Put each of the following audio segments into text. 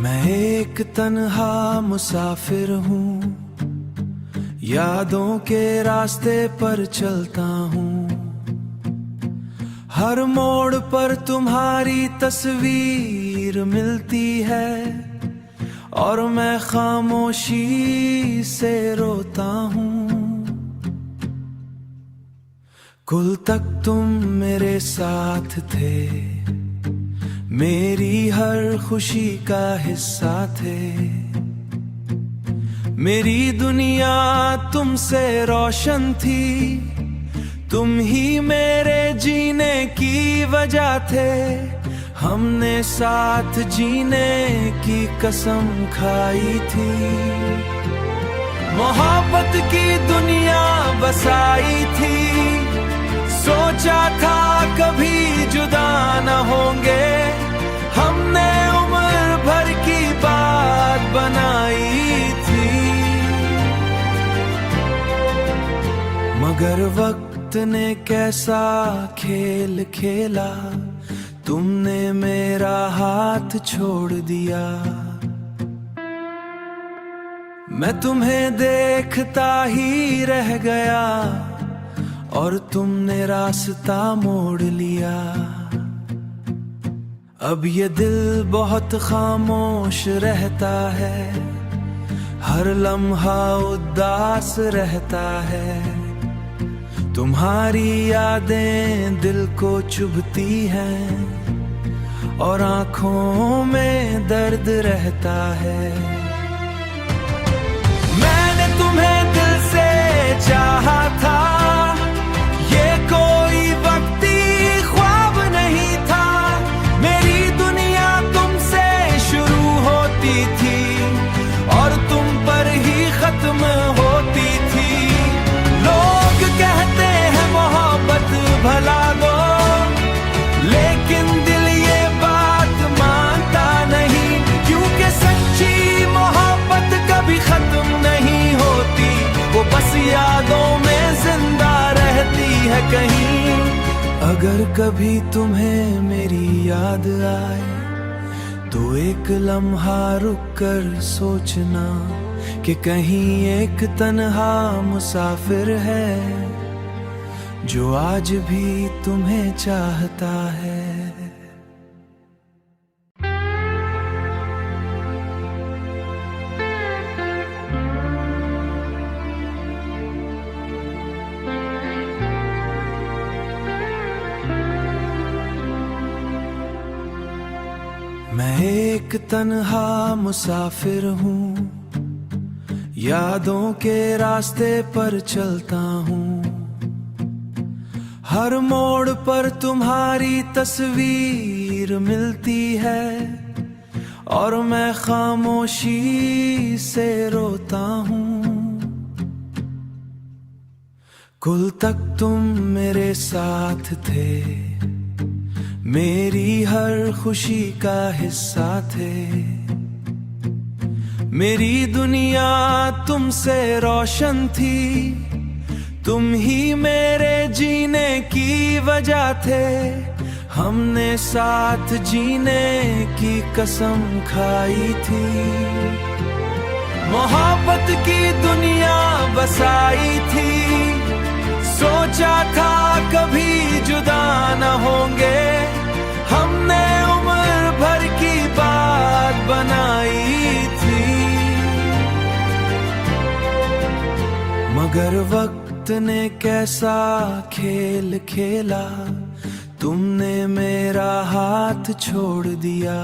मैं एक तन्हा मुसाफिर हूँ, यादों के रास्ते पर चलता हूँ। हर मोड़ पर तुम्हारी तस्वीर मिलती है और मैं खामोशी से रोता हूँ। कुल तक तुम मेरे साथ थे, मेरी हर खुशी का हिस्सा थे। मेरी दुनिया तुमसे रोशन थी, तुम ही मेरे जीने की वजह थे। हमने साथ जीने की कसम खाई थी, मोहब्बत की दुनिया बसाई थी। सोचा था कभी जुदा न होंगे, हमने उम्र भर की बात बनाई थी। मगर वक्त ने कैसा खेल खेला, तुमने मेरा हाथ छोड़ दिया। मैं तुम्हें देखता ही रह गया और तुमने रास्ता मोड़ लिया। अब ये दिल बहुत खामोश रहता है, हर लम्हा उदास रहता है। तुम्हारी यादें दिल को चुभती हैं और आंखों में दर्द रहता है। मैंने तुम्हें दिल से चाहा था, ये कोई वक्ती ख्वाब नहीं था। मेरी दुनिया तुमसे शुरू होती थी और तुम पर ही खत्म होती थी। लोग कहते हैं मोहब्बत भला दो, लेकिन दिल ये बात मानता नहीं। क्योंकि सच्ची मोहब्बत कभी खत्म नहीं होती, वो बस यादों में जिंदा रहती है कहीं। अगर कभी तुम्हें मेरी याद आए तो एक लम्हा रुक कर सोचना कि कहीं एक तन्हा मुसाफिर है जो आज भी तुम्हें चाहता है। मैं एक तन्हा मुसाफिर हूँ, यादों के रास्ते पर चलता हूँ। हर मोड़ पर तुम्हारी तस्वीर मिलती है और मैं खामोशी से रोता हूँ। कुल तक तुम मेरे साथ थे, मेरी हर खुशी का हिस्सा थे। मेरी दुनिया तुमसे रोशन थी, तुम ही मेरे जीने की वजह थे। हमने साथ जीने की कसम खाई थी, मोहब्बत की दुनिया बसाई थी। सोचा था कभी जुदा न होंगे, हमने उम्र भर की बात बनाई थी। मगर वक्त ने कैसा खेल खेला, तुमने मेरा हाथ छोड़ दिया।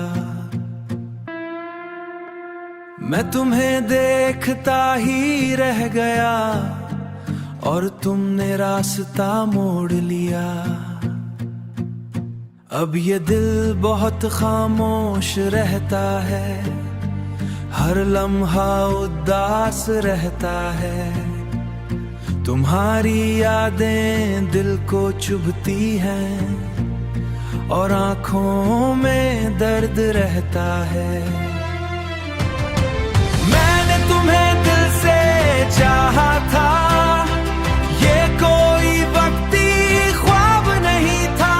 मैं तुम्हें देखता ही रह गया और तुमने रास्ता मोड़ लिया। अब ये दिल बहुत खामोश रहता है, हर लम्हा उदास रहता है। तुम्हारी यादें दिल को चुभती हैं और आंखों में दर्द रहता है। मैंने तुम्हें दिल से चाहा था, ये कोई वक्ती ख्वाब नहीं था।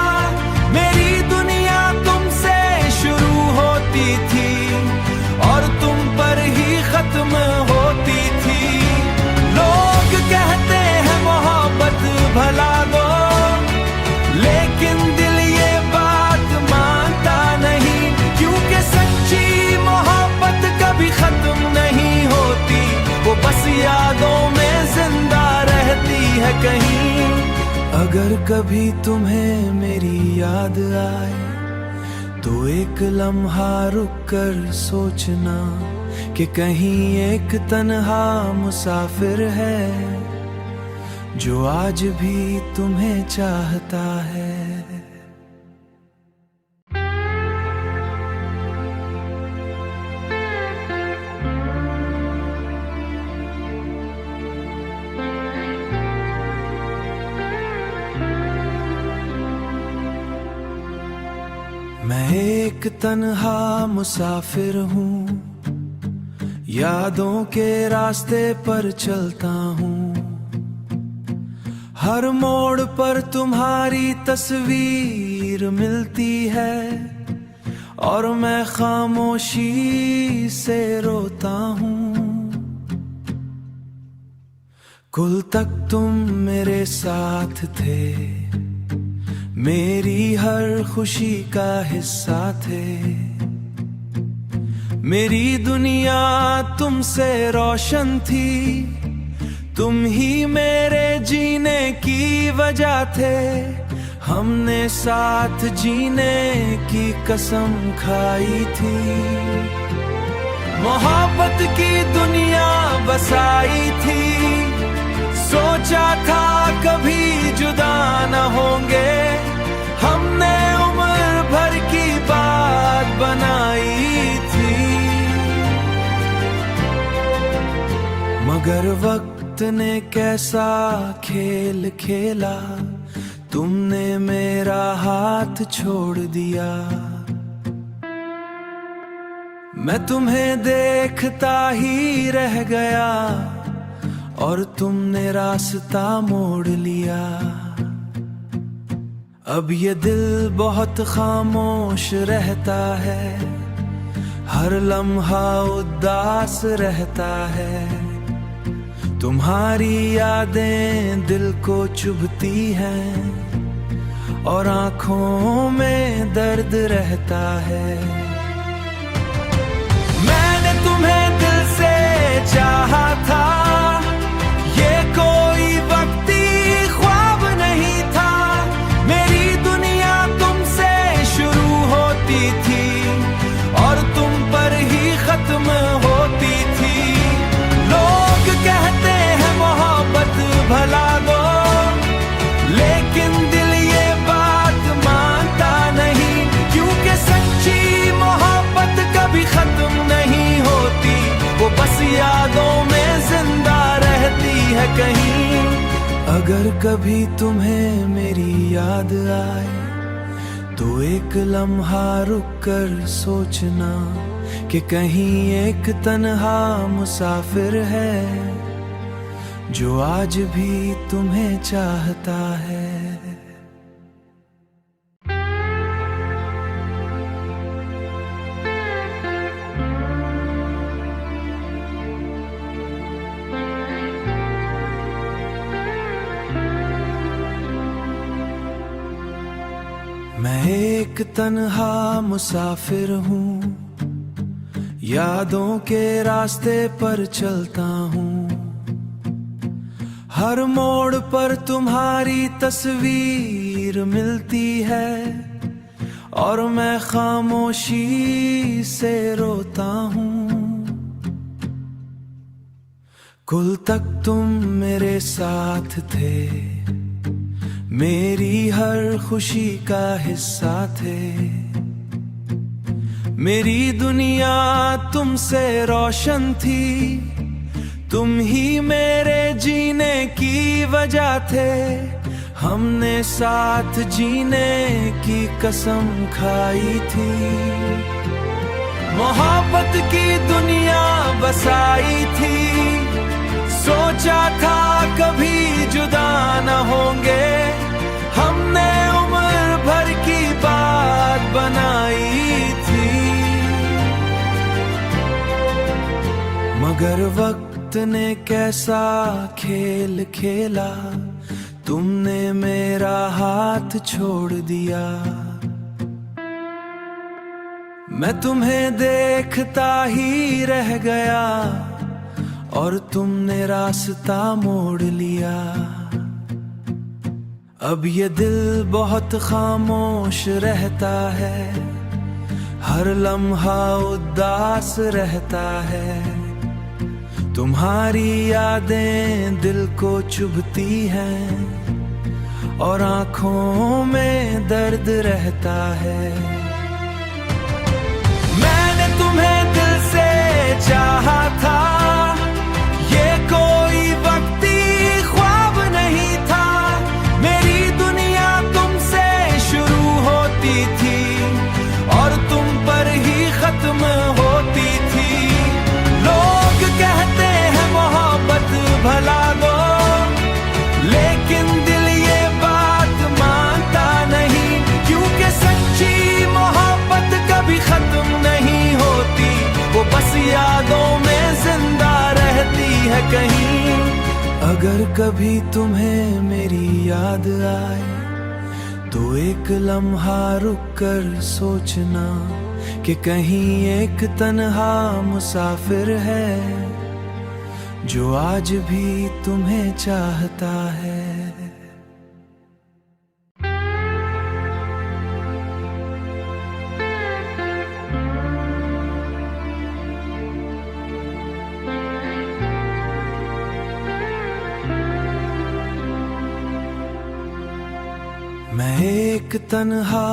मेरी दुनिया तुमसे शुरू होती थी अगर कभी तुम्हें मेरी याद आए तो एक लम्हा रुक कर सोचना कि कहीं एक तन्हा मुसाफिर है जो आज भी तुम्हें चाहता है। मैं एक तन्हा मुसाफिर हूँ, यादों के रास्ते पर चलता हूँ। हर मोड़ पर तुम्हारी तस्वीर मिलती है और मैं खामोशी से रोता हूँ। कुल तक तुम मेरे साथ थे, मेरी हर खुशी का हिस्सा थे। मेरी दुनिया तुमसे रोशन थी, तुम ही मेरे जीने की वजह थे। हमने साथ जीने की कसम खाई थी, मोहब्बत की दुनिया बसाई थी। सोचा था कभी जुदा न होंगे, हमने उम्र भर की बात बनाई थी। मगर वक्त ने कैसा खेल खेला, तुमने मेरा हाथ छोड़ दिया। मैं तुम्हें देखता ही रह गया और तुमने रास्ता मोड़ लिया। अब ये दिल बहुत खामोश रहता है, हर लम्हा उदास रहता है। तुम्हारी यादें दिल को चुभती हैं और आंखों में दर्द रहता है। मैंने तुम्हें दिल से चाहा था, ये कोई वक्ती ख्वाब नहीं था। मेरी दुनिया तुमसे शुरू होती थी और तुम पर ही खत्म होती थी। लोग कहते हैं मोहब्बत भला दो, लेकिन दिल ये बात मानता नहीं, क्योंकि सच्ची मोहब्बत कभी खत्म नहीं होती। वो बस यादों में जिंदा रहती है कहीं। अगर कभी तुम्हें मेरी याद आए तो एक लम्हा रुक कर सोचना कि कहीं एक तन्हा मुसाफिर है जो आज भी तुम्हें चाहता है। मैं एक तन्हा मुसाफिर हूँ, यादों के रास्ते पर चलता हूँ। हर मोड़ पर तुम्हारी तस्वीर मिलती है और मैं खामोशी से रोता हूँ। कुल तक तुम मेरे साथ थे, मेरी हर खुशी का हिस्सा थे। मेरी दुनिया तुमसे रोशन थी, तुम ही मेरे जीने की वजह थे। हमने साथ जीने की कसम खाई थी, मोहब्बत की दुनिया बसाई थी। सोचा था कभी जुदा न होंगे, हमने उम्र भर की बात बनाई थी। मगर वक्त ने कैसा खेल खेला, तुमने मेरा हाथ छोड़ दिया। मैं तुम्हें देखता ही रह गया और तुमने रास्ता मोड़ लिया। अब ये दिल बहुत खामोश रहता है, हर लम्हा उदास रहता है। तुम्हारी यादें दिल को चुभती हैं और आंखों में दर्द रहता है। मैंने तुम्हें दिल से चाहा था, ये कोई वक्ती ख्वाब नहीं था। मेरी दुनिया तुमसे शुरू होती थी और तुम पर ही खत्म होती थी। लोग कहते हैं मोहब्बत भला दो, लेकिन दिल ये बात मानता नहीं, क्योंकि सच्ची मोहब्बत कभी खत्म नहीं होती, वो बस यादों में जिंदा रहती है कहीं। अगर कभी तुम्हें मेरी याद आए तो एक लम्हा रुक कर सोचना कि कहीं एक तन्हा मुसाफिर है जो आज भी तुम्हें चाहता है। मैं एक तन्हा